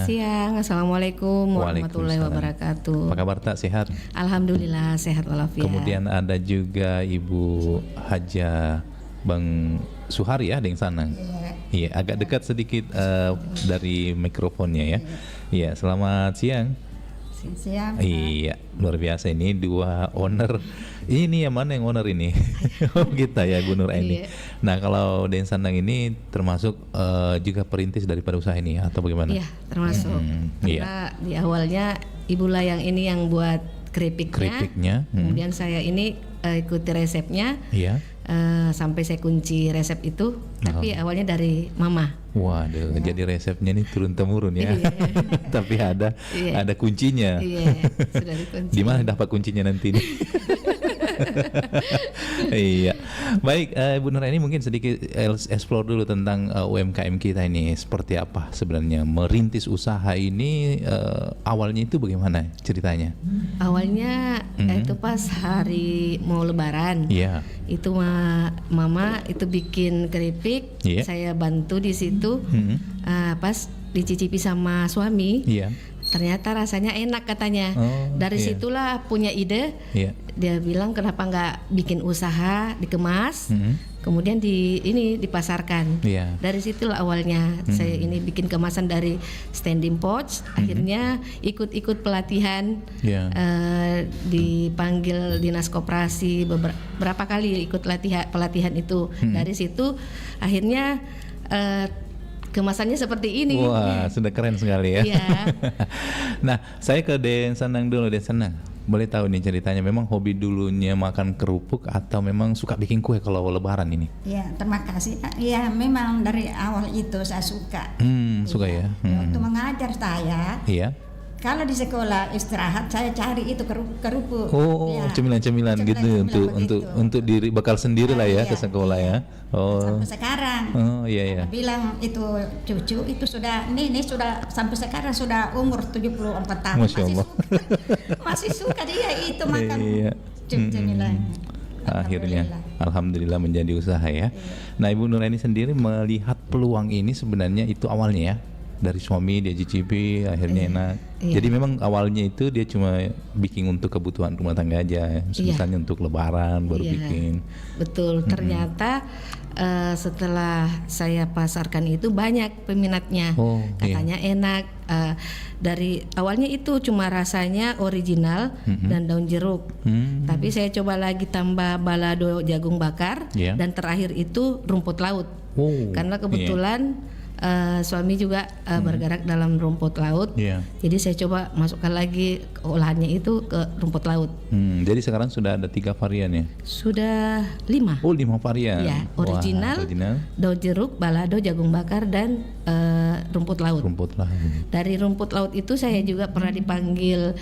Siang, Assalamualaikum warahmatullahi wabarakatuh. Apa kabar tak, sehat? Alhamdulillah sehat walafiat. Kemudian ada juga Ibu Haja Bang Suhari ya, Deng Sanang. Iya, agak dekat sedikit dari mikrofonnya ya. Iya, selamat siang. Siang. Iya, luar biasa ini dua owner. Ini yang mana yang owner ini? Oh kita ya, Bu Nur Aini. Nah kalau Deng Sanang ini termasuk juga perintis daripada usaha ini atau bagaimana? Iya, termasuk. Karena di awalnya Ibu lah yang ini yang buat keripiknya. Kemudian saya ini ikuti resepnya. Iya. Sampai saya kunci resep itu. Tapi awalnya dari Mama. Waduh, jadi resepnya ini turun temurun ya. Iya. Tapi ada kuncinya. Iya, sudah dikunci. Di mana dapat kuncinya nanti nih? Iya. Baik, Bu Nur ini mungkin sedikit explore dulu tentang UMKM kita ini seperti apa sebenarnya merintis usaha ini, awalnya itu bagaimana ceritanya? Awalnya itu pas hari mau Lebaran. Iya. Itu Mama itu bikin keripik, saya bantu di situ. Pas dicicipi sama suami. Iya. Ternyata rasanya enak katanya. Dari situlah punya ide. Dia bilang kenapa nggak bikin usaha dikemas, kemudian dipasarkan. Dari situlah awalnya saya ini bikin kemasan dari standing pouch. Akhirnya ikut pelatihan, dipanggil dinas koperasi beberapa kali ikut pelatihan itu. Dari situ akhirnya kemasannya seperti ini. Wah, sudah keren sekali ya. Iya. Nah, saya ke Deng Sanang dulu. Deng Sanang, boleh tahu nih ceritanya memang hobi dulunya makan kerupuk atau memang suka bikin kue kalau Lebaran ini? Ya, terima kasih. Ya, memang dari awal itu saya suka. Suka ya. Waktu mengajar saya. Iya. Kalau di sekolah istirahat saya cari itu kerupuk. Cemilan-cemilan gitu untuk diri bakal sendiri lah ya ke sekolah ya. Sampai sekarang. Iya. Bilang itu cucu itu sudah ini sudah sampai sekarang sudah umur 74 tahun. Masya Allah. Masih suka dia itu makan cemilan. Akhirnya Alhamdulillah menjadi usaha ya. Nah, Ibu Nur ini sendiri melihat peluang ini sebenarnya itu awalnya ya dari suami dia cicipi akhirnya enak. Jadi memang awalnya itu dia cuma bikin untuk kebutuhan rumah tangga aja, misalnya untuk Lebaran baru bikin. Betul. Ternyata setelah saya pasarkan itu banyak peminatnya. Katanya enak. Dari awalnya itu cuma rasanya original dan daun jeruk. Tapi saya coba lagi tambah balado jagung bakar dan terakhir itu rumput laut. Karena kebetulan suami juga bergerak dalam rumput laut. Jadi saya coba masukkan lagi olahannya itu ke rumput laut. Jadi sekarang sudah ada 3 varian ya? Sudah 5. 5 varian. Ya, original, daun jeruk, balado, jagung bakar dan rumput laut. Dari rumput laut itu saya juga pernah dipanggil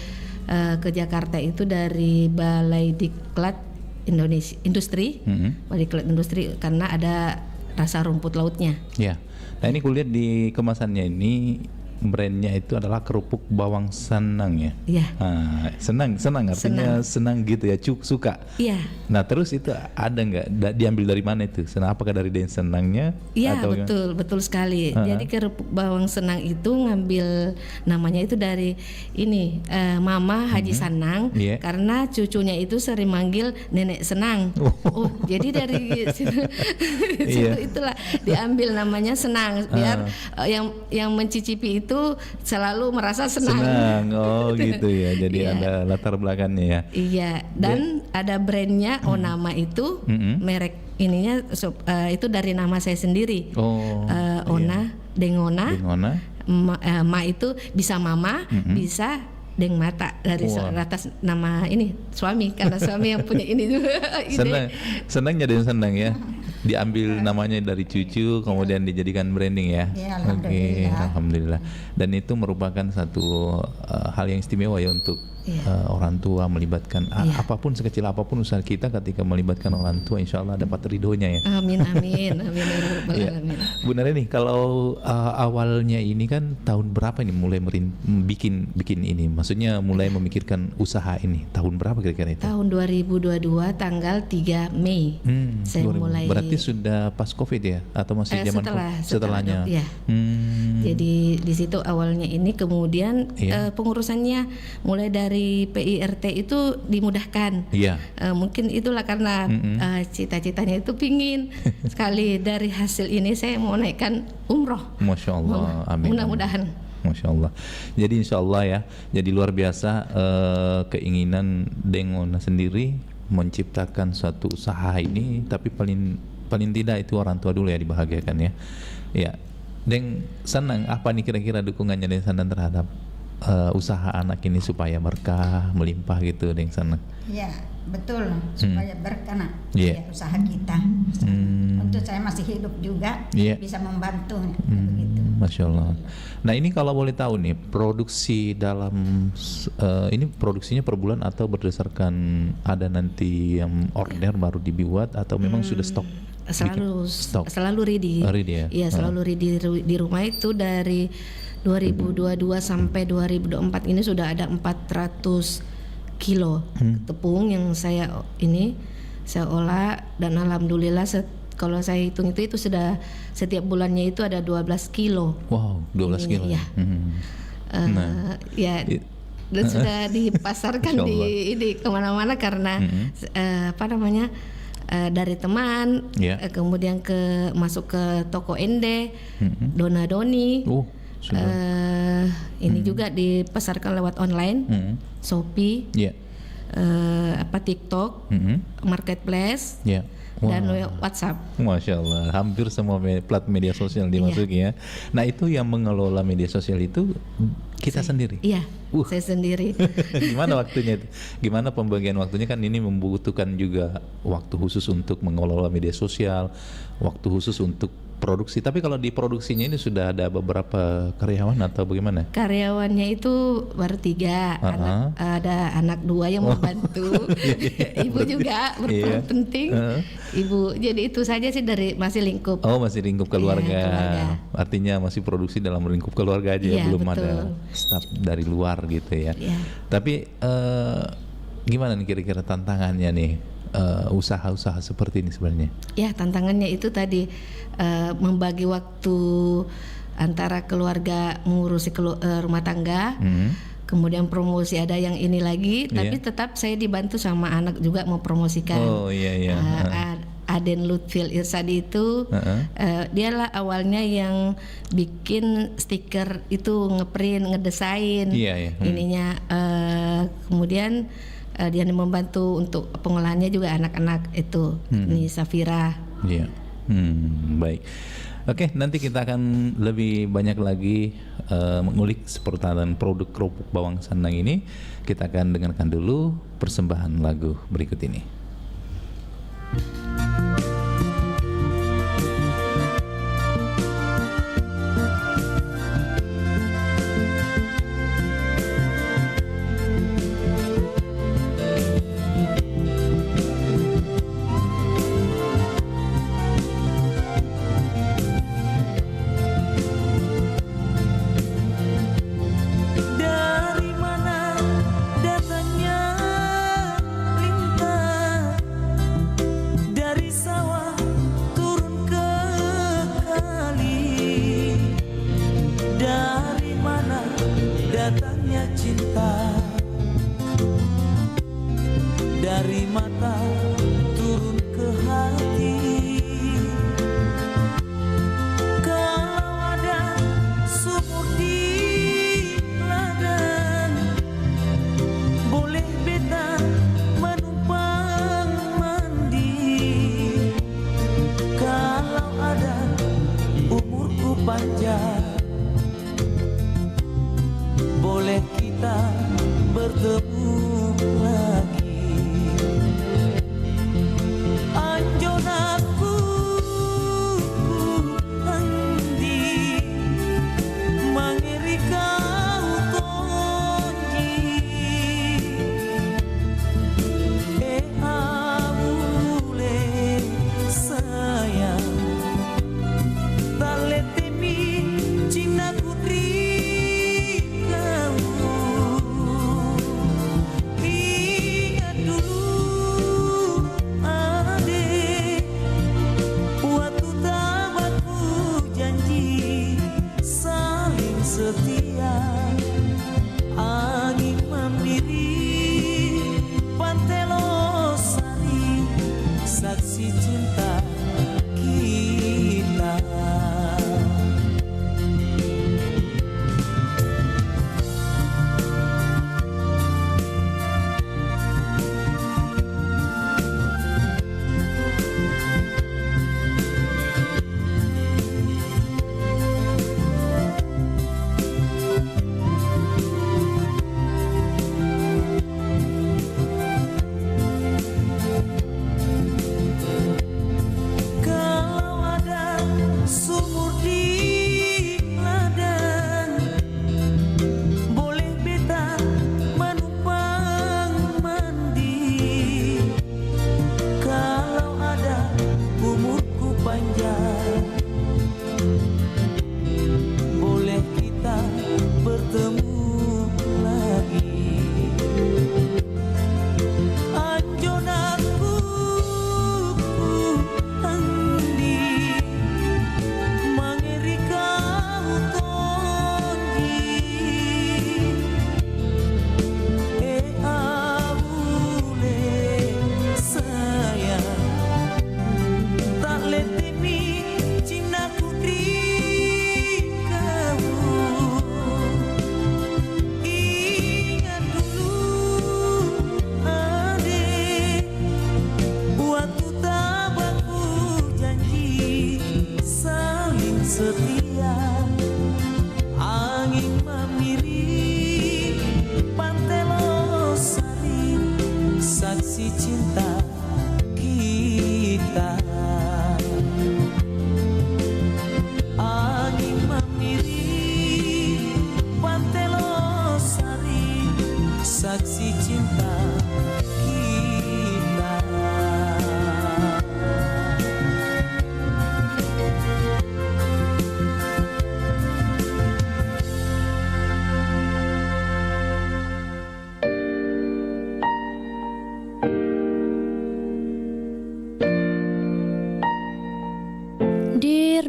ke Jakarta itu dari Balai Diklat Indonesia Industri. Balai Diklat Industri karena ada rasa rumput lautnya. Ya. Nah, ini kulihat di kemasannya ini brandnya itu adalah kerupuk bawang senang ya. Iya. Senang artinya senang gitu ya, suka. Iya. Nah, terus itu ada nggak diambil dari mana itu? Apakah dari Deng Senangnya? Iya, betul sekali. Jadi kerupuk bawang senang itu ngambil namanya itu dari ini Mama Haji Sanang, karena cucunya itu sering manggil Nenek Senang. Jadi dari situ itulah diambil namanya Senang biar yang mencicipi itu selalu merasa senang. Gitu ya. Jadi ada latar belakangnya ya. Iya. Dan ada brandnya Onama itu merek ininya itu dari nama saya sendiri. Dengona. Ma itu bisa Mama, bisa Deng Mata dari atas nama ini suami karena suami yang punya ini juga. Senangnya Deng Senang ya. Diambil namanya dari cucu kemudian dijadikan branding ya. Alhamdulillah. Dan itu merupakan satu hal yang istimewa ya untuk orang tua melibatkan apapun sekecil apapun usaha kita ketika melibatkan orang tua insya Allah dapat ridhonya ya. Amin. Bu Nur nih kalau awalnya ini kan tahun berapa ini mulai bikin ini? Maksudnya mulai memikirkan usaha ini tahun berapa kira-kira itu? Tahun 2022 tanggal 3 Mei saya mulai. Berarti berarti sudah pas COVID ya atau masih zaman setelahnya? Ya. Jadi di situ awalnya ini, kemudian pengurusannya mulai dari PIRT itu dimudahkan. Iya. Mungkin itulah karena cita-citanya itu pingin sekali dari hasil ini saya mau naikkan umroh. Masya Allah, amin. Mudah-mudahan. Masya Allah. Jadi insya Allah ya. Jadi luar biasa keinginan Dengona sendiri menciptakan suatu usaha ini, tapi paling tidak itu orang tua dulu ya dibahagiakan ya. Ya, Deng senang apa nih kira-kira dukungannya Deng senang terhadap usaha anak ini supaya berkah melimpah gitu Deng senang. Ya betul, supaya berkah ya, usaha kita. Untuk saya masih hidup juga bisa membantu begitu. Masya Allah. Nah ini kalau boleh tahu nih produksi dalam ini produksinya per bulan atau berdasarkan ada nanti yang order baru dibuat atau memang sudah stok? Selalu ready. Ya? Iya selalu ready di rumah itu dari 2022 sampai 2024 ini sudah ada 400 kilo tepung yang saya olah, dan alhamdulillah kalau saya hitung itu sudah setiap bulannya itu ada 12 kilo. Wow, 12 kilo. Ya. Dan sudah dipasarkan di kemana-mana karena dari teman, kemudian masuk ke toko Ende, Dona-Doni. Ini juga dipasarkan lewat online, Shopee, TikTok, Marketplace. Dan WhatsApp. Masya Allah, hampir semua plat media sosial dimasuki ya. Nah itu yang mengelola media sosial itu kita sendiri? Iya, saya sendiri. Gimana waktunya itu? Gimana pembagian waktunya, kan ini membutuhkan juga waktu khusus untuk mengelola media sosial, waktu khusus untuk produksi. Tapi kalau di produksinya ini sudah ada beberapa karyawan atau bagaimana? Karyawannya itu baru 3, ada anak 2 yang membantu. Ibu juga berperan penting. Ibu, jadi itu saja sih dari masih lingkup. Oh, masih lingkup keluarga. Artinya masih produksi dalam lingkup keluarga aja ya, belum betul. Ada staf dari luar gitu ya. Tapi gimana nih kira-kira tantangannya nih? Usaha-usaha seperti ini sebenarnya? Ya, tantangannya itu tadi membagi waktu antara keluarga mengurusi rumah tangga, kemudian promosi ada yang ini lagi, tapi tetap saya dibantu sama anak juga mempromosikan. Oh iya. Aden Lutfil Irsadi itu dialah awalnya yang bikin stiker itu, ngeprint, ngedesain ininya, kemudian dia membantu untuk pengolahannya juga anak-anak itu, ini Safira. Iya. Baik. Oke, nanti kita akan lebih banyak lagi mengulik seputaran produk kerupuk bawang sandang ini. Kita akan dengarkan dulu persembahan lagu berikut ini.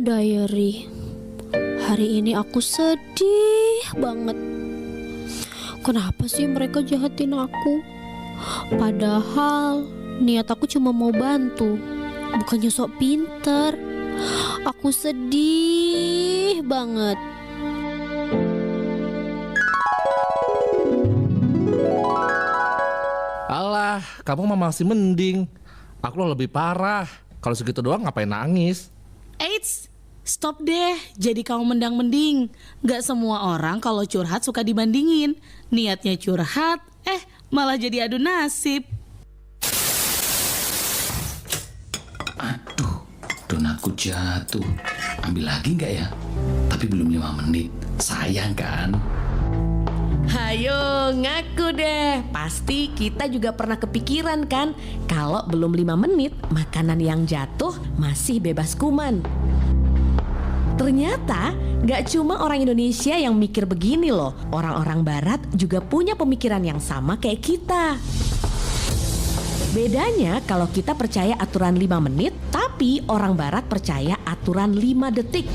Diary. Hari ini aku sedih banget. Kenapa sih mereka jahatin aku? Padahal niat aku cuma mau bantu, bukannya sok pinter. Aku sedih banget. Alah, kamu mah masih mending. Aku lebih parah. Kalau segitu doang ngapain nangis? Eits, stop deh. Jadi kamu mendang-mending. Gak semua orang kalau curhat suka dibandingin. Niatnya curhat, malah jadi adu nasib. Aduh, donatku jatuh. Ambil lagi nggak ya? Tapi belum 5 menit. Sayang kan? Hayo ngaku deh. Pasti kita juga pernah kepikiran kan, kalau belum 5 menit makanan yang jatuh masih bebas kuman. Ternyata gak cuma orang Indonesia yang mikir begini loh. Orang-orang barat juga punya pemikiran yang sama kayak kita. Bedanya kalau kita percaya aturan 5 menit, tapi orang barat percaya aturan 5 detik.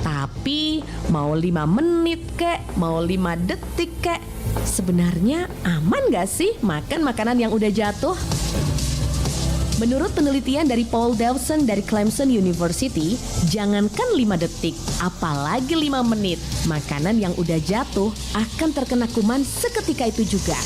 Tapi mau 5 menit kek, mau 5 detik kek, sebenarnya aman gak sih makan makanan yang udah jatuh? Menurut penelitian dari Paul Dawson dari Clemson University, jangankan 5 detik, apalagi 5 menit, makanan yang udah jatuh akan terkena kuman seketika itu juga.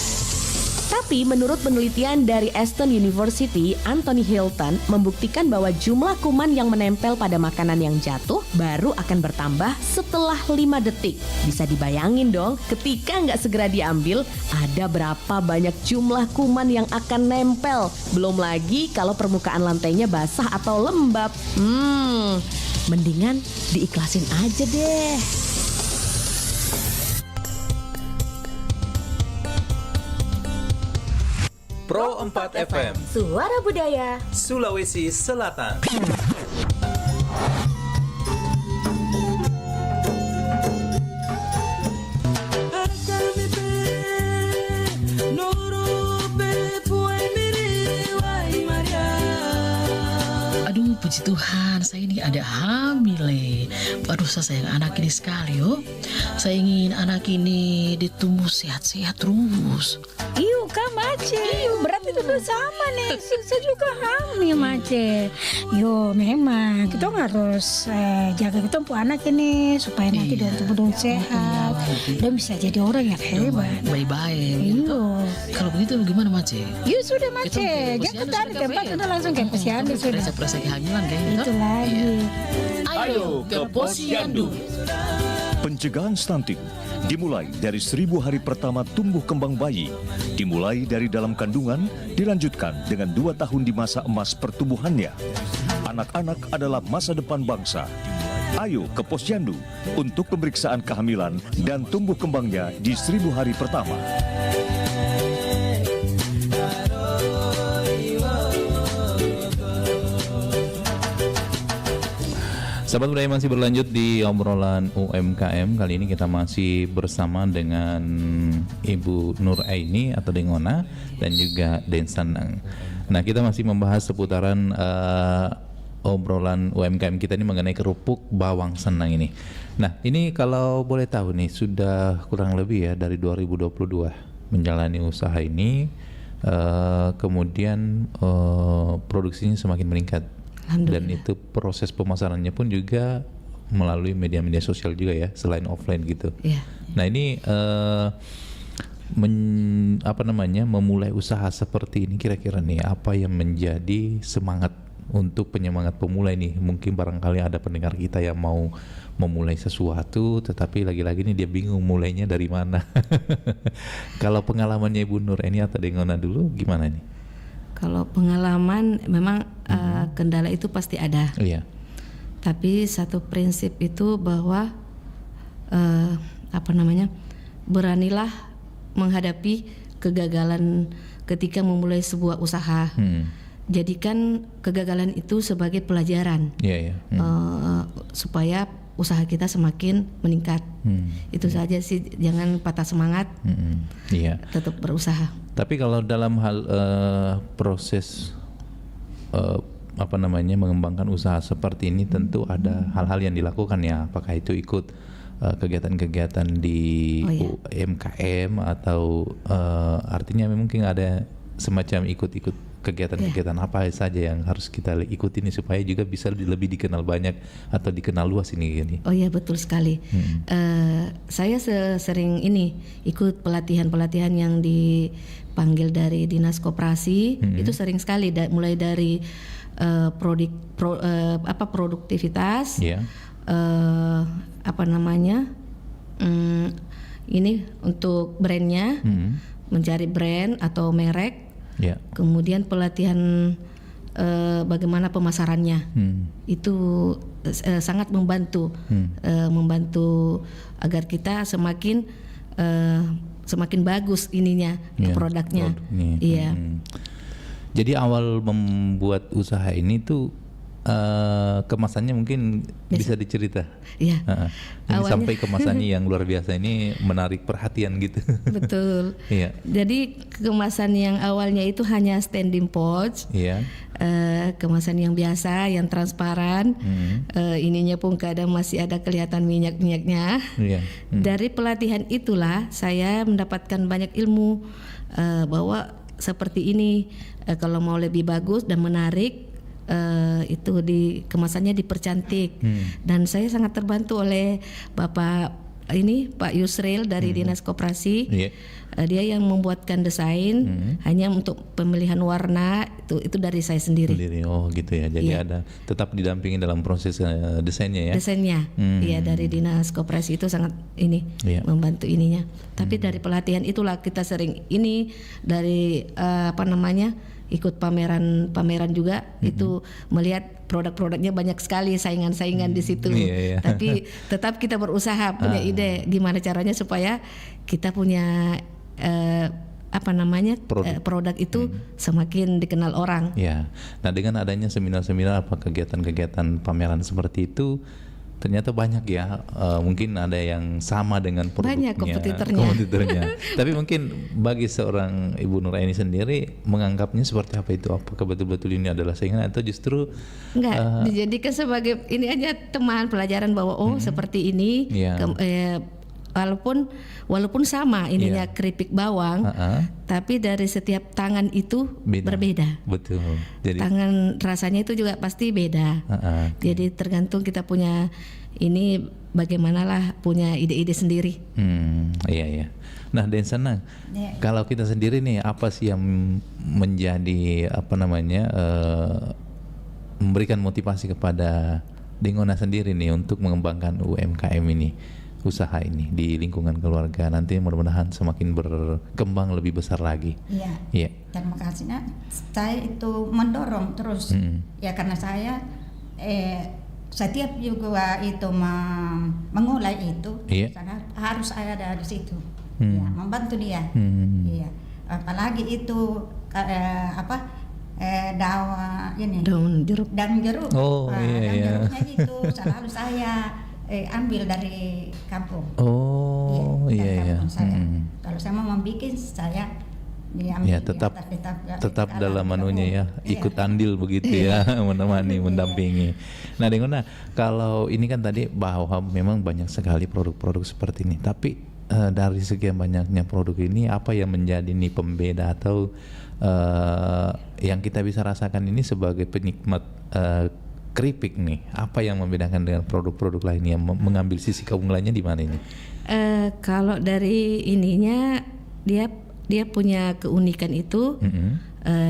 Tapi menurut penelitian dari Aston University, Anthony Hilton membuktikan bahwa jumlah kuman yang menempel pada makanan yang jatuh baru akan bertambah setelah 5 detik. Bisa dibayangin dong, ketika nggak segera diambil, ada berapa banyak jumlah kuman yang akan nempel. Belum lagi kalau permukaan lantainya basah atau lembab. Mendingan diikhlasin aja deh. Pro 4 FM, Suara Budaya Sulawesi Selatan. Aduh, puji Tuhan, saya ini ada hamil. Aduh, saya sayang anak ini sekali, Saya ingin anak ini ditumbuh sehat-sehat terus. Iyo Kak Mace, berarti itu sama nih. Saya juga hamil Mace. Yo memang kita harus jaga kita anak ini supaya nanti dia tumbuh sehat dan bisa jadi orang yang hebat. Baik-baik. Iyo. Kalau begitu gimana Mace? Yo sudah Mace, jangan dari tempat sudah langsung ke posyandu sudah. Perasa kehamilan kayak gitu. Itu lagi. Ayo ke posyandu. Pencegahan stunting dimulai dari 1000 hari pertama tumbuh kembang bayi. Dimulai dari dalam kandungan, dilanjutkan dengan 2 tahun di masa emas pertumbuhannya. Anak-anak adalah masa depan bangsa. Ayo ke posyandu untuk pemeriksaan kehamilan dan tumbuh kembangnya di 1000 hari pertama. Sahabat budaya masih berlanjut di obrolan UMKM. Kali ini kita masih bersama dengan Ibu Nur Aini atau Dengona dan juga Den Sandang. Nah, kita masih membahas seputaran obrolan UMKM kita ini mengenai kerupuk bawang senang ini. Nah, ini kalau boleh tahu nih, sudah kurang lebih ya dari 2022 menjalani usaha ini, kemudian produksinya semakin meningkat. Dan itu proses pemasarannya pun juga melalui media-media sosial juga ya, selain offline gitu. Yeah. Nah ini memulai usaha seperti ini kira-kira nih apa yang menjadi semangat untuk penyemangat pemula ini? Mungkin barangkali ada pendengar kita yang mau memulai sesuatu, tetapi lagi-lagi nih dia bingung mulainya dari mana. Kalau pengalamannya Ibu Nur ini atau Dengona dulu gimana nih? Kalau pengalaman memang kendala itu pasti ada. Iya. Tapi satu prinsip itu bahwa beranilah menghadapi kegagalan ketika memulai sebuah usaha. Jadikan kegagalan itu sebagai pelajaran. Supaya usaha kita semakin meningkat. Itu saja sih, jangan patah semangat. Tetap berusaha. Tapi kalau dalam hal proses mengembangkan usaha seperti ini tentu ada hal-hal yang dilakukan ya. Apakah itu ikut kegiatan-kegiatan di UMKM atau artinya mungkin ada semacam ikut-ikut kegiatan-kegiatan apa saja yang harus kita ikuti ini supaya juga bisa lebih dikenal banyak atau dikenal luas ini. Oh ya, betul sekali. Saya sering ini ikut pelatihan-pelatihan yang dipanggil dari Dinas Koperasi. Itu sering sekali mulai dari produktivitas, ini untuk brandnya, mencari brand atau merek. Kemudian pelatihan bagaimana pemasarannya, itu sangat membantu, membantu agar kita semakin bagus ininya, produknya. Iya. Jadi awal membuat usaha ini tuh kemasannya mungkin bisa dicerita. Iya. Ini sampai kemasannya yang luar biasa ini menarik perhatian gitu. Betul. Iya. Jadi kemasan yang awalnya itu hanya standing pouch. Iya. Kemasan yang biasa, yang transparan. Ininya pun kadang masih ada kelihatan minyak-minyaknya. Iya. Dari pelatihan itulah saya mendapatkan banyak ilmu bahwa seperti ini kalau mau lebih bagus dan menarik. Itu kemasannya dipercantik, dan saya sangat terbantu oleh Pak Yusril dari Dinas Koperasi. Dia yang membuatkan desain, hanya untuk pemilihan warna itu dari saya sendiri. Oh gitu ya, jadi ada tetap didampingi dalam proses desainnya ya. Desainnya, iya, dari Dinas Koperasi itu sangat membantu ininya. Tapi dari pelatihan itulah kita sering dari ikut pameran juga, itu melihat produk-produknya banyak sekali, saingan-saingan di situ. Tapi tetap kita berusaha, punya ide gimana caranya supaya kita punya produk itu semakin dikenal orang. Ya. Nah, dengan adanya seminar-seminar kegiatan-kegiatan pameran seperti itu, ternyata banyak ya, mungkin ada yang sama dengan produknya, banyak kompetitornya. Tapi mungkin bagi seorang Ibu Nuraini sendiri menganggapnya seperti apa itu? Apakah betul-betul ini adalah saingan atau justru enggak, dijadikan sebagai ini aja teman pelajaran bahwa seperti ini, walaupun sama ininya keripik bawang, tapi dari setiap tangan itu berbeda. Betul. Jadi tangan rasanya itu juga pasti beda. Jadi tergantung kita punya ini bagaimanalah punya ide-ide sendiri. Iya. Nah, Den Senang, kalau kita sendiri nih apa sih yang menjadi memberikan motivasi kepada Dengona sendiri nih untuk mengembangkan UMKM ini? Usaha ini di lingkungan keluarga nanti mudah-mudahan semakin berkembang lebih besar lagi. Iya. Terima kasih. Saya itu mendorong terus ya, karena saya setiap juga itu memulai itu harus saya ada di situ, ya, membantu dia. Iya. Apalagi itu daun jeruk. Daun jeruknya itu selalu saya ambil dari kampung. Iya. Kalau saya mau membuat, saya diambil. Ya, tetap dalam menunya ya, ikut andil begitu ya, menemani, mendampingi. Nah, Dengona, kalau ini kan tadi bahwa memang banyak sekali produk-produk seperti ini, tapi dari sekian banyaknya produk ini apa yang menjadi nih pembeda atau yang kita bisa rasakan ini sebagai penikmat keripik nih, apa yang membedakan dengan produk-produk lain yang mengambil sisi keunggulannya di mana ini? Kalau dari ininya dia punya keunikan itu,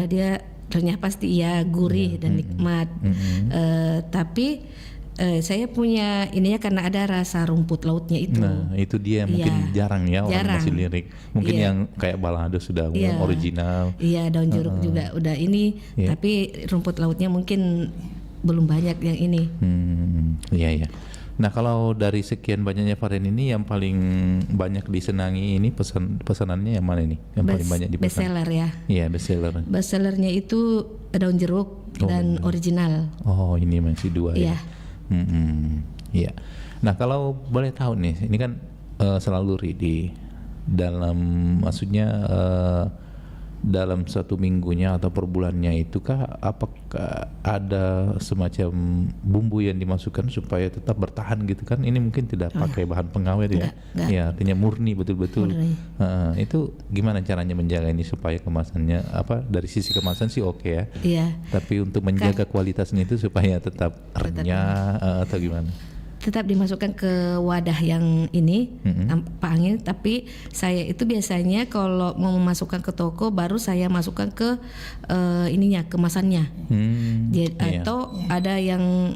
dia ternyata pasti gurih dan nikmat. Tapi saya punya ininya karena ada rasa rumput lautnya itu. Nah, itu dia mungkin jarang ya orang masih lirik. Mungkin yang kayak balado sudah original. Iya, daun jeruk juga udah ini, tapi rumput lautnya mungkin belum banyak yang ini. Iya. Nah, kalau dari sekian banyaknya varian ini yang paling banyak disenangi ini pesanannya yang mana ini? Yang paling banyak dipesan? Bestseller ya. Iya, bestseller. Bestsellernya itu daun jeruk dan original. Oh, ini masih dua ya. Iya. Nah, kalau boleh tahu nih, ini kan selalu di dalam maksudnya dalam satu minggunya atau per bulannya itu kah, apakah ada semacam bumbu yang dimasukkan supaya tetap bertahan gitu kan? Ini mungkin tidak pakai bahan pengawet ya? Enggak. Ya, artinya murni betul-betul. Itu gimana caranya menjaga ini supaya kemasannya dari sisi kemasan sih oke ya? Iya. Tapi untuk menjaga kualitasnya itu supaya tetap renyah atau gimana? Tetap dimasukkan ke wadah yang ini Pak Angin, tapi saya itu biasanya kalau mau memasukkan ke toko baru saya masukkan ke kemasannya. Atau ada yang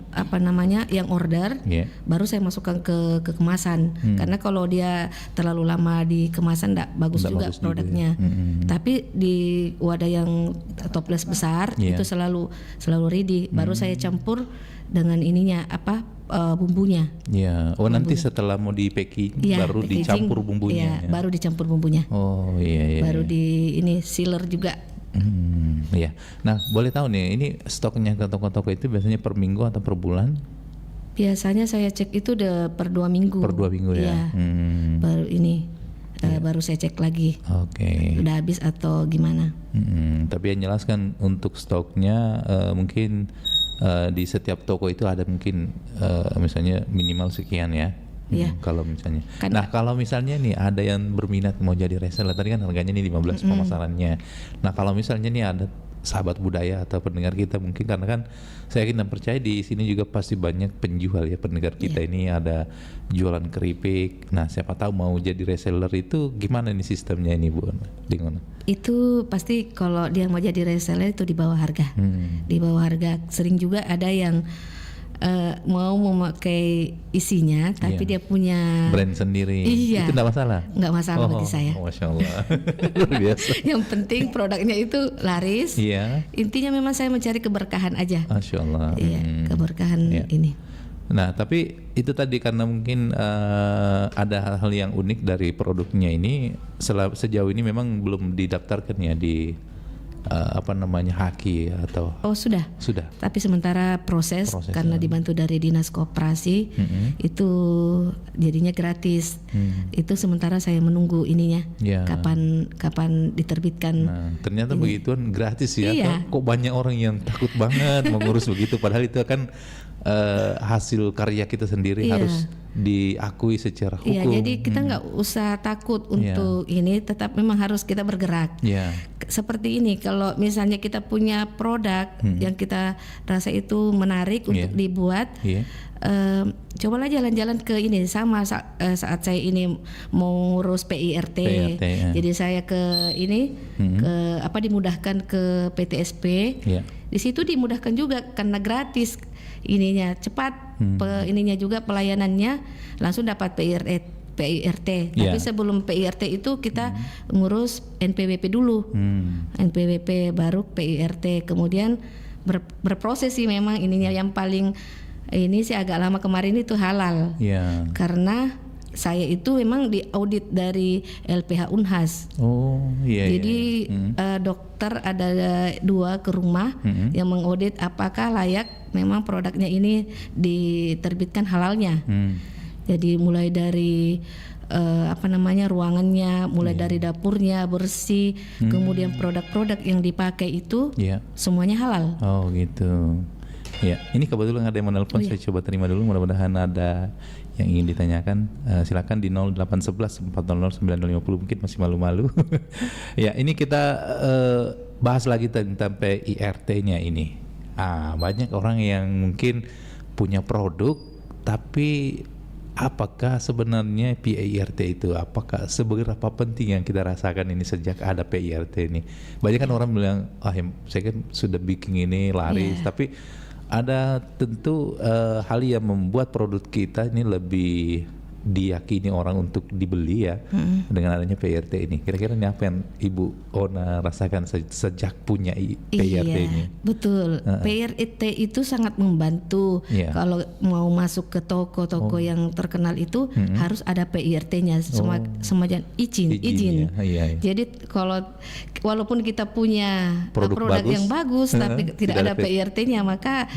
yang order baru saya masukkan ke kemasan. Karena kalau dia terlalu lama di kemasan enggak bagus juga produknya. Tapi di wadah yang toples besar itu selalu ready, baru saya campur dengan bumbunya. Ya, nanti setelah mau di packing baru dicampur bumbunya. Iya, baru dicampur bumbunya. Oh iya. Baru di sealer juga. Iya. Nah, boleh tahu nih, ini stoknya ke toko-toko itu biasanya per minggu atau per bulan? Biasanya saya cek itu udah per 2 minggu. Per 2 minggu ya. Baru baru saya cek lagi. Oke. Udah habis atau gimana? Tapi yang jelaskan untuk stoknya mungkin di setiap toko itu ada mungkin misalnya minimal sekian ya. Kalau misalnya. Kalau misalnya nih ada yang berminat mau jadi reseller, tadi kan harganya nih 15 pemasarannya. Nah, kalau misalnya nih ada sahabat budaya atau pendengar kita mungkin, karena kan saya yakin dan percaya di sini juga pasti banyak penjual ya, pendengar kita ini ada jualan keripik. Nah, siapa tahu mau jadi reseller itu gimana nih sistemnya ini Bu? Gimana? Itu pasti kalau dia mau jadi reseller itu di bawah harga. Di bawah harga. Sering juga ada yang mau memakai isinya tapi dia punya brand sendiri. Iya. Itu enggak masalah? Enggak masalah bagi saya. Masya Allah. Luar biasa. Yang penting produknya itu laris. Iya. Intinya memang saya mencari keberkahan aja. Masya Allah. Iya, keberkahan ini. Nah, tapi itu tadi karena mungkin ada hal-hal yang unik dari produknya ini, sejauh ini memang belum didaftarkan ya di Haki atau sudah. Tapi sementara proses karena dibantu dari dinas koperasi itu jadinya gratis. Itu sementara saya menunggu ininya kapan diterbitkan. Nah, ternyata begituan gratis ya. Kok banyak orang yang takut banget mengurus begitu, padahal itu kan hasil karya kita sendiri harus diakui secara hukum. Iya, jadi kita nggak usah takut untuk ini, tetap memang harus kita bergerak. Seperti ini, kalau misalnya kita punya produk yang kita rasa itu menarik untuk dibuat, cobalah jalan-jalan ke ini. Sama saat saya ini mau ngurus PIRT, jadi saya ke ini dimudahkan ke PTSP. Di situ dimudahkan juga karena gratis ininya, cepat ininya juga pelayanannya, langsung dapat PIRT. Tapi sebelum PIRT itu kita ngurus NPWP dulu. NPWP baru PIRT, kemudian berproses sih memang ininya. Yang paling ini sih agak lama kemarin itu halal. Karena saya itu memang diaudit dari LPH Unhas. Jadi dokter ada 2 ke rumah yang mengaudit apakah layak memang produknya ini diterbitkan halalnya. Jadi mulai dari ruangannya, mulai dari dapurnya bersih, kemudian produk-produk yang dipakai itu semuanya halal. Oh gitu. Ya, ini kebetulan ada yang menelpon, saya coba terima dulu, mudah-mudahan ada yang ingin ditanyakan. Silakan di 0811 400 9050, mungkin masih malu-malu. Ya, ini kita bahas lagi tentang PIRT-nya ini. Banyak orang yang mungkin punya produk, tapi apakah sebenarnya PIRT itu, apakah seberapa penting yang kita rasakan ini sejak ada PIRT ini? Banyak kan orang bilang, saya kan sudah bikin ini laris, tapi ada tentu hal yang membuat produk kita ini lebih diyakini orang untuk dibeli ya dengan adanya PIRT ini. Kira-kira ini apa yang Ibu Ona rasakan sejak punya PIRT ini? Betul. PIRT itu sangat membantu. Kalau mau masuk ke toko-toko yang terkenal itu harus ada PIRT-nya, semacam izin. Jadi kalau walaupun kita punya produk yang bagus tapi tidak ada PIRT-nya, maka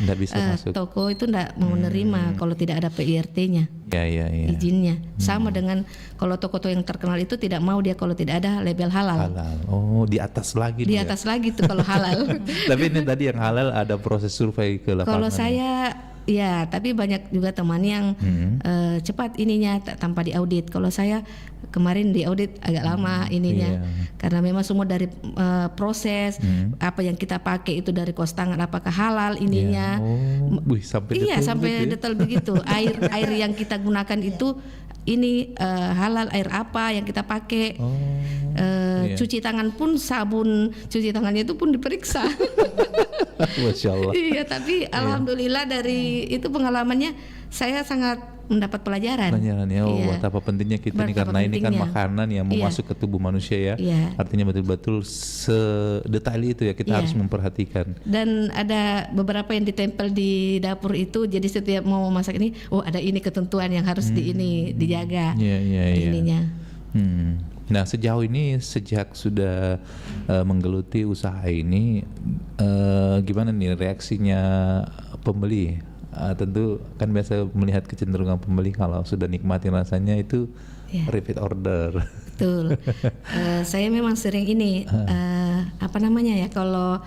toko itu tidak mau menerima kalau tidak ada PIRT-nya. izinnya. Sama dengan kalau toko-toko yang terkenal itu tidak mau dia kalau tidak ada label halal. Oh, di atas lagi. Di atas lagi tuh kalau halal. Tapi ini tadi yang halal ada proses survei ke lapangan. Kalau saya ya, tapi banyak juga teman yang cepat ininya tanpa diaudit. Kalau saya kemarin diaudit agak lama ininya, karena memang semua dari proses apa yang kita pakai itu dari kos tangan apakah halal ininya. Sampai detail begitu. Air yang kita gunakan itu ini halal, air apa yang kita pakai. Cuci tangan pun sabun cuci tangannya itu pun diperiksa. Masya Allah. Iya, tapi alhamdulillah dari itu pengalamannya saya sangat mendapat pelajaran ya. Betapa pentingnya kita ini, karena ini kan makanan yang mau masuk ke tubuh manusia ya. Artinya betul-betul sedetail itu ya kita harus memperhatikan. Dan ada beberapa yang ditempel di dapur itu, jadi setiap mau masak ini, ada ini ketentuan yang harus dijaga ininya. Nah, sejauh ini sejak sudah menggeluti usaha ini, gimana nih reaksinya pembeli? Tentu kan biasa melihat kecenderungan pembeli kalau sudah nikmati rasanya itu repeat order. Betul. Saya memang sering ini kalau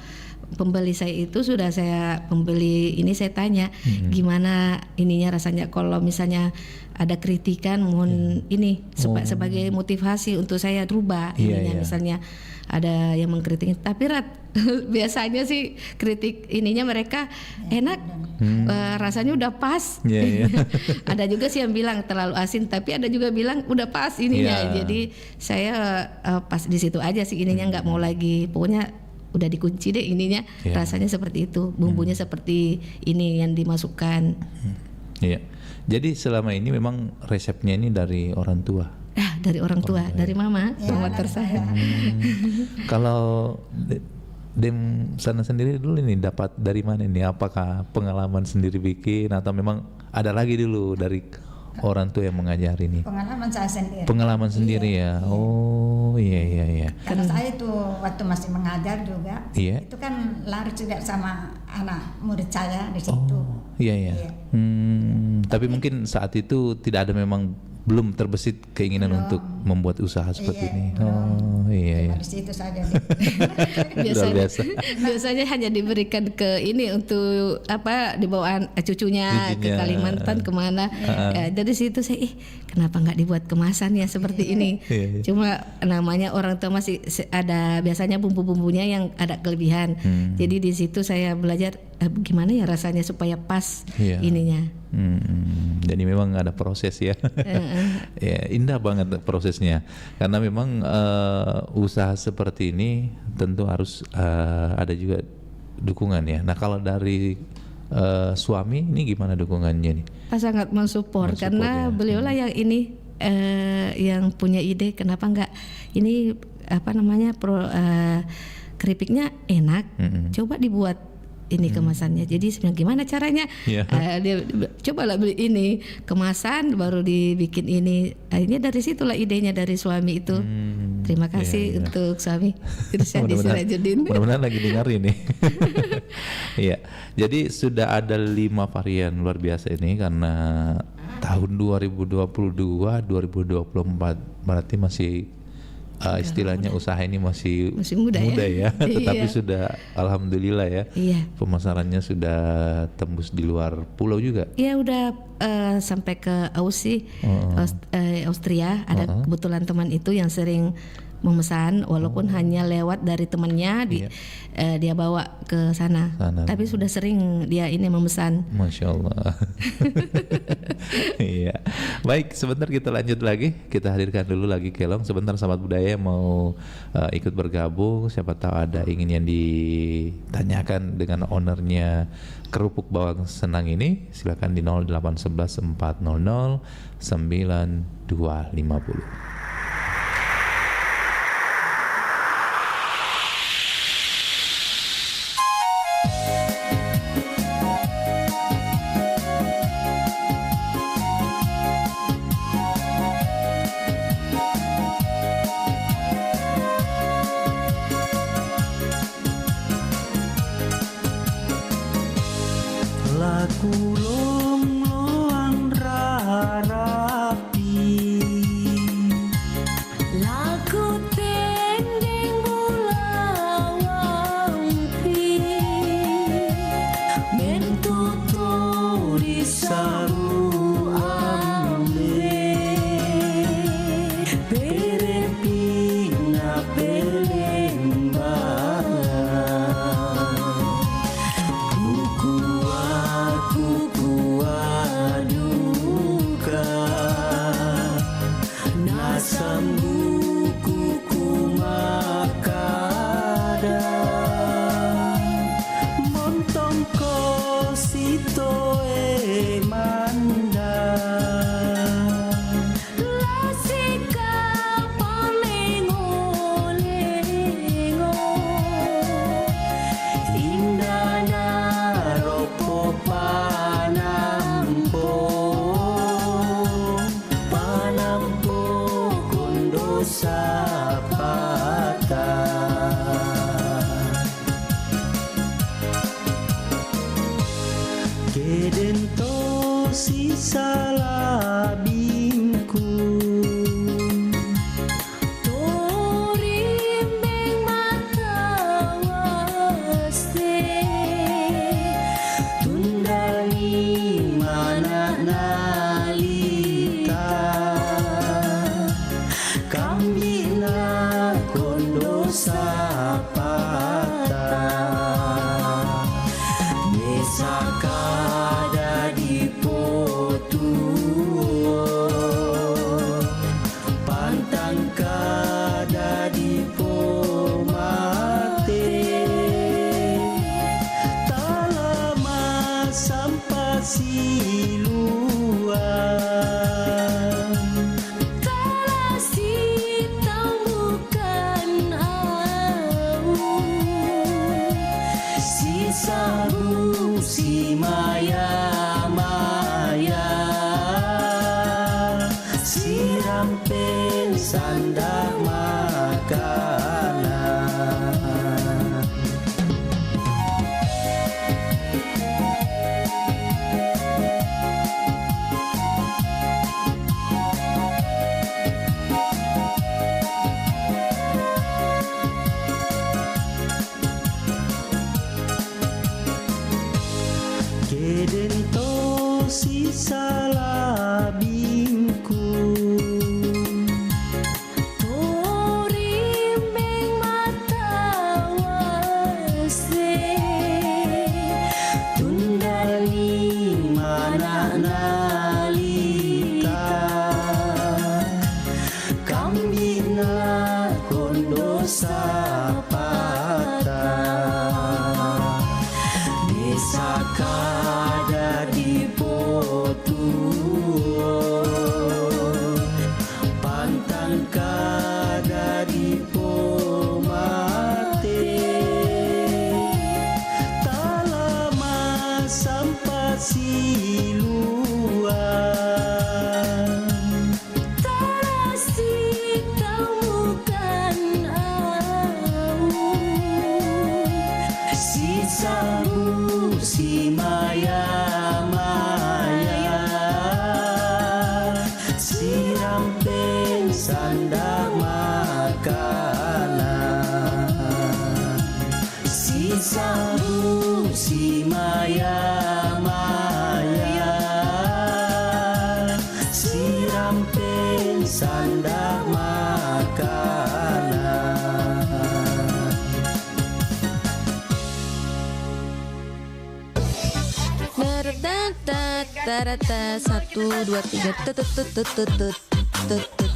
pembeli saya itu sudah saya pembeli ini saya tanya gimana ininya rasanya, kalau misalnya ada kritikan mohon ini sebagai motivasi untuk saya rubah ininya. Misalnya ada yang mengkritik, tapi biasanya sih kritik ininya mereka enak, rasanya udah pas. Ada juga sih yang bilang terlalu asin, tapi ada juga bilang udah pas ininya. Jadi saya pas di situ aja sih ininya, nggak mau lagi, pokoknya udah dikunci deh ininya. Rasanya seperti itu, bumbunya seperti ini yang dimasukkan. Jadi selama ini memang resepnya ini dari orang tua. Dari orang tua, dari mama tersayang. Kalau Dem sana sendiri dulu ini dapat dari mana ini? Apakah pengalaman sendiri bikin atau memang ada lagi dulu dari orang tua yang mengajari ini? Pengalaman saya sendiri. Pengalaman sendiri ya. Oh iya. Karena saya itu waktu masih mengajar juga, itu kan lari juga sama anak murid saya di situ. Tapi mungkin saat itu tidak ada, memang belum terbesit keinginan untuk membuat usaha seperti ini. Di situ saja. Biasanya hanya diberikan ke ini untuk dibawa cucunya ke Kalimantan kemana. Dari situ saya kenapa nggak dibuat kemasan ya seperti ini. Cuma namanya orang tua masih ada biasanya bumbu-bumbunya yang ada kelebihan. Jadi di situ saya belajar gimana ya rasanya supaya pas ininya. Jadi memang ada proses ya. Indah banget prosesnya, karena memang usaha seperti ini tentu harus ada juga dukungan ya. Nah, kalau dari suami ini gimana dukungannya nih? Sangat mensupport karena beliaulah yang ini yang punya ide, kenapa enggak ini keripiknya enak, coba dibuat ini kemasannya. Jadi sebenarnya gimana caranya? Dia cobalah beli ini kemasan baru dibikin ini. Akhirnya dari situlah idenya dari suami itu. Terima kasih untuk suami Irsyadi Sirajudin. Mudah-mudahan lagi dengar ini. Jadi sudah ada 5 varian, luar biasa ini, karena tahun 2022 2024 berarti masih istilahnya usaha ini masih muda ya. Tetapi sudah alhamdulillah ya, pemasarannya sudah tembus di luar pulau juga. Iya, udah sampai ke Aussie, Austria. Ada kebetulan teman itu yang sering memesan, walaupun hanya lewat dari temannya dia bawa ke sana. Tapi sudah sering dia ini memesan. Masya Allah. Baik, sebentar kita lanjut lagi. Kita hadirkan dulu lagi Kelong. Sebentar sahabat budaya mau ikut bergabung. Siapa tahu ada ingin yang ditanyakan dengan ownernya kerupuk bawang senang ini. Silakan di 0811 400 9250. Kulong loan rara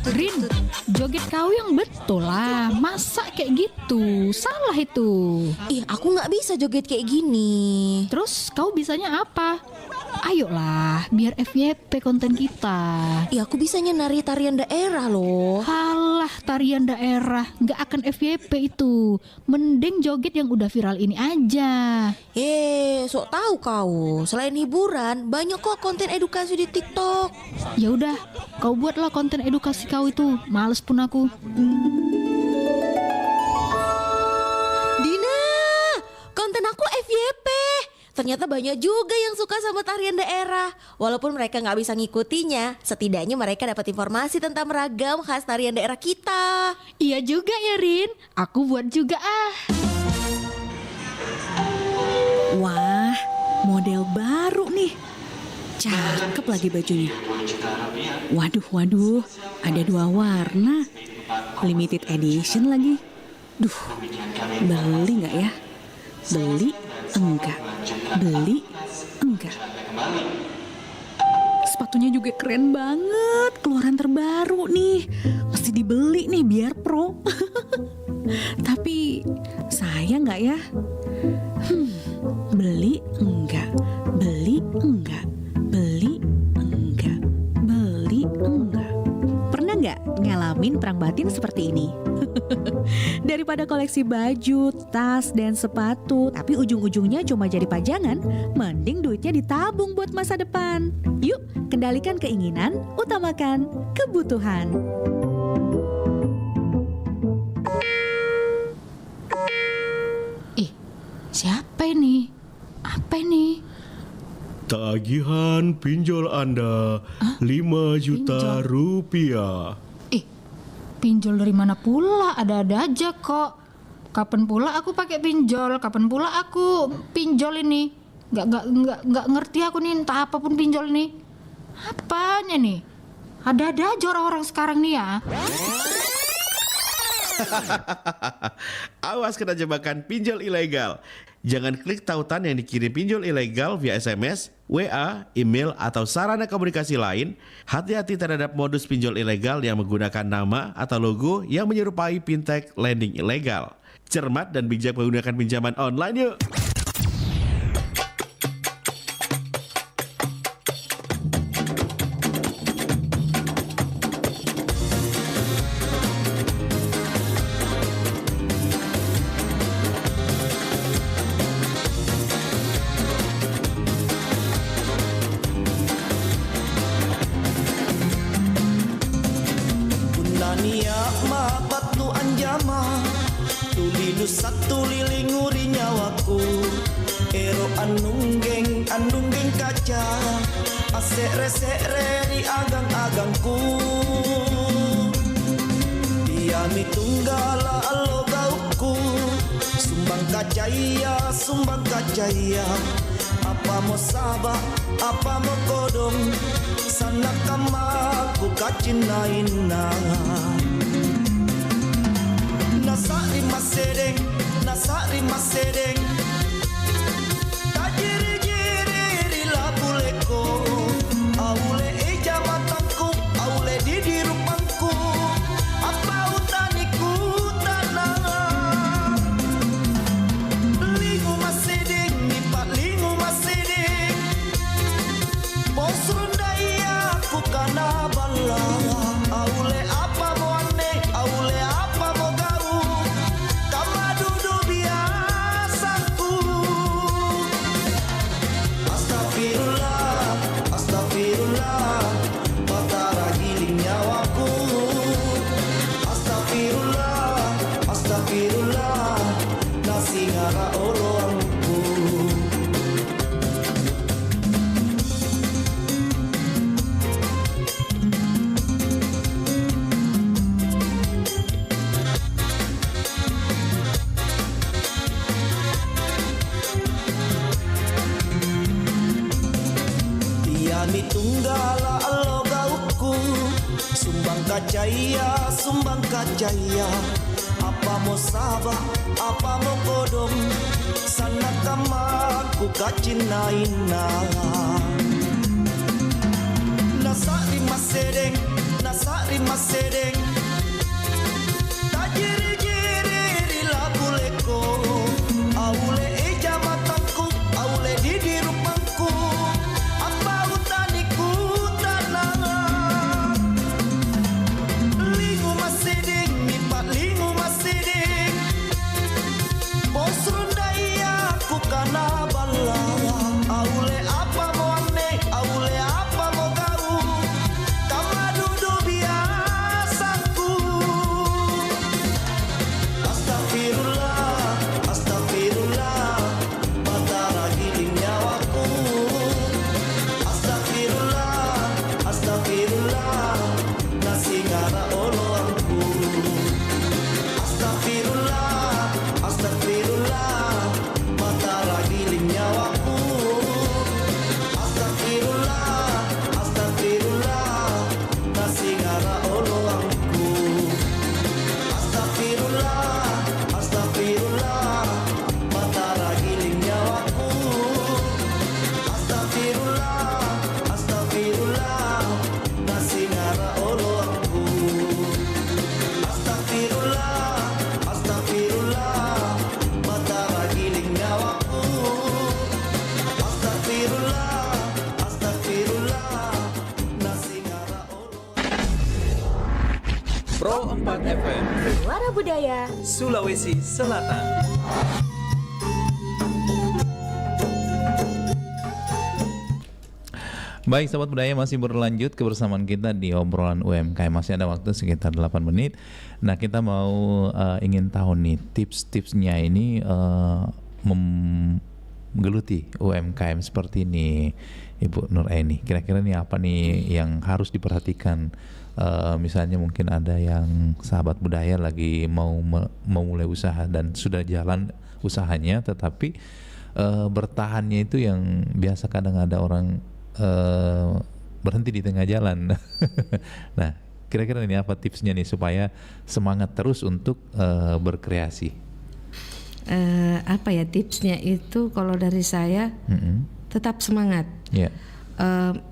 Rin, joget kau yang betul lah. Masa kayak gitu? Salah itu. Ih, aku nggak bisa joget kayak gini. Terus kau bisanya apa? Ayolah, biar FYP konten kita. Iya, aku bisanya nari tarian daerah loh. Halah, tarian daerah nggak akan FYP itu. Mending joget yang udah viral ini aja. Sok tahu kau. Selain hiburan, banyak kok konten edukasi di TikTok. Ya udah, kau buatlah konten edukasi kau itu. Males pun aku. Dina, konten aku FYP. Ternyata banyak juga yang suka sama tarian daerah. Walaupun mereka nggak bisa ngikutinya, setidaknya mereka dapat informasi tentang ragam khas tarian daerah kita. Iya juga ya Rin, aku buat juga ah. Wah, model baru nih. Cakep lagi bajunya. Waduh, ada 2 warna. Limited edition lagi. Duh, beli nggak ya? Beli enggak. Sepatunya juga keren banget, keluaran terbaru nih. Mesti dibeli nih biar pro. Tapi sayang nggak ya? Beli enggak. Pernah nggak ngalamin perang batin seperti ini? Daripada koleksi baju, tas, dan sepatu, tapi ujung-ujungnya cuma jadi pajangan, mending duitnya ditabung buat masa depan. Yuk, kendalikan keinginan, utamakan kebutuhan. tagihan pinjol Anda 5 juta rupiah. Pinjol dari mana pula? Ada-ada aja kok. Kapan pula aku pakai pinjol? Kapan pula aku pinjol ini? Nggak ngerti aku nih, entah apapun pinjol nih. Apanya nih? Ada-ada aja orang-orang sekarang nih ya. Awas kena jebakan pinjol ilegal. Jangan klik tautan yang dikirim pinjol ilegal via SMS, WA, email, atau sarana komunikasi lain. Hati-hati terhadap modus pinjol ilegal yang menggunakan nama atau logo yang menyerupai fintech lending ilegal. Cermat dan bijak menggunakan pinjaman online yuk. Satu lilinguri nyawaku, ero anunggeng kaca, asek-resek di agang-agangku. Diami tunggala alo gauku, sumbang kacaya, apa mau sabak, apa mau kodong, sana kamaku kacinaina. Nasari masedeng tajiri labuleko aule eja mataku aule di rupaku apa utaniku tanah lingu masedeng nipat lingu masedeng bos rundaya ku kana bala aule apa mo ane aule apa mo sumbang kacaya, apa mau sabak, apa mau kodong, sana kamaku kacinaina. Nasari masedeng, tajiri labuleko, aule eja mataku, aule di rupaku, apa utaniku tanah. Lingu masedeng bos rundaya ku kana bala aule apa mo ane aule apa mo gau kama dudu biasaku. Astagfirullah batara giling nyawaku. Astagfirullah nasi ngara oloangku. Astagfirullah, mata ragiling nyawaku. Astagfirullah, nasi ngara oloangku. Astagfirullah, mata ragiling nyawaku. Astagfirullah, nasi ngara oloangku. Astagfirullah, mata ragiling nyawaku. Astagfirullah, nasi ngara Pro 4 FM Suara Budaya Sulawesi Selatan. Baik sahabat budaya, masih berlanjut kebersamaan kita di obrolan UMKM. Masih ada waktu sekitar 8 menit. Nah kita mau ingin tahu nih tips-tipsnya ini menggeluti UMKM seperti ini, Ibu Nur Aini, kira-kira nih apa nih yang harus diperhatikan? Misalnya mungkin ada yang sahabat budaya lagi mau mulai usaha dan sudah jalan usahanya, tetapi bertahannya itu yang biasa kadang ada orang berhenti di tengah jalan. Nah, kira-kira ini apa tipsnya nih supaya semangat terus untuk berkreasi? Apa ya tipsnya itu? Kalau dari saya tetap semangat. Yeah.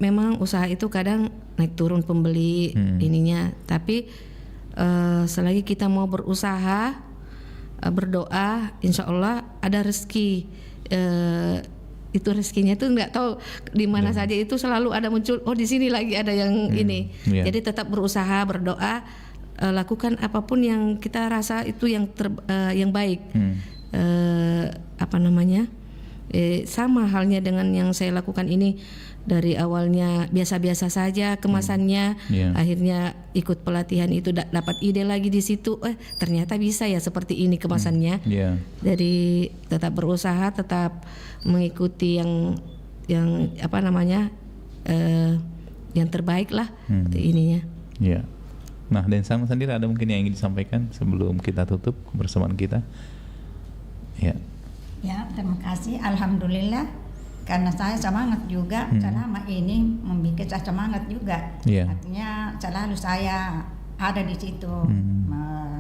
Memang usaha itu kadang naik turun pembeli ininya, tapi selagi kita mau berusaha, berdoa, insya Allah ada rezeki. Itu rezekinya tuh nggak tahu di mana saja, itu selalu ada muncul. Oh, di sini lagi ada yang ini. Yeah. Jadi tetap berusaha, berdoa, lakukan apapun yang kita rasa itu yang baik. Sama halnya dengan yang saya lakukan ini. Dari awalnya biasa-biasa saja kemasannya, akhirnya ikut pelatihan itu dapat ide lagi di situ. Ternyata bisa ya seperti ini kemasannya. Dari tetap berusaha, tetap mengikuti yang yang terbaik lah ininya. Yeah. Nah, dan sama sendiri ada mungkin yang ingin disampaikan sebelum kita tutup kebersamaan kita? Ya. Ya, terima kasih. Alhamdulillah. Karena saya semangat juga selama ini membuat saya semangat juga. Artinya selalu saya ada di situ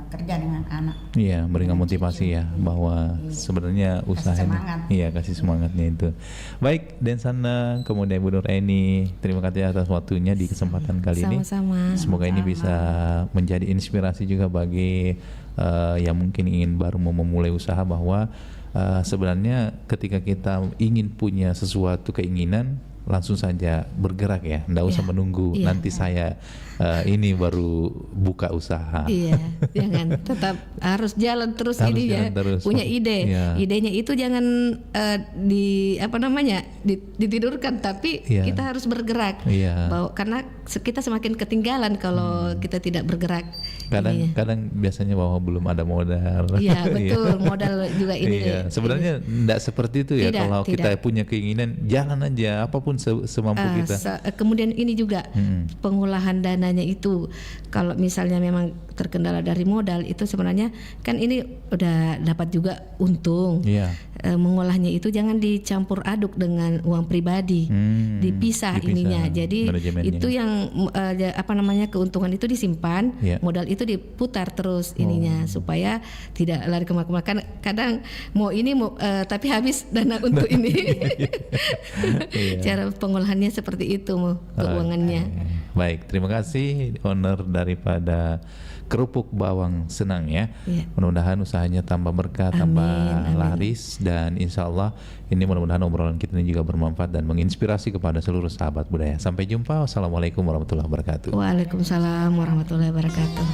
kerja dengan anak. Iya, berikan motivasi ya bahwa sebenarnya usaha ini, kasih semangatnya itu. Baik, Densana, kemudian Bu Nur Aini, terima kasih atas waktunya di kesempatan kali ini. Sama-sama. Semoga ini bisa menjadi inspirasi juga bagi yang mungkin ingin baru mau memulai usaha, bahwa sebenarnya ketika kita ingin punya sesuatu keinginan, langsung saja bergerak ya, nggak usah menunggu nanti saya ini baru buka usaha. Iya, jangan, tetap harus jalan terus, harus ini jalan ya terus. Punya ide, idenya itu jangan ditidurkan, tapi kita harus bergerak. Karena kita semakin ketinggalan kalau kita tidak bergerak. Kadang biasanya bahwa belum ada modal. Iya betul, modal juga ini. Sebenarnya tidak seperti itu ya. Kalau kita punya keinginan, jalan aja apapun semampu kita. Kemudian ini juga pengolahan dananya itu, kalau misalnya memang terkendala dari modal, itu sebenarnya kan ini udah dapat juga untung. Mengolahnya itu jangan dicampur aduk dengan uang pribadi, dipisah ininya. Jadi itu yang keuntungan itu disimpan, modal itu diputar terus ininya, supaya tidak lari kemana-mana. Kadang mau ini tapi habis dana untuk ini. Cara pengolahannya seperti itu, keuangannya. Baik, terima kasih owner daripada Kerupuk Bawang Senang ya. Mudah-mudahan usahanya tambah berkah, tambah laris, dan insya Allah ini mudah-mudahan obrolan kita ini juga bermanfaat dan menginspirasi kepada seluruh sahabat budaya. Sampai jumpa. Wassalamualaikum warahmatullahi wabarakatuh. Waalaikumsalam warahmatullahi wabarakatuh.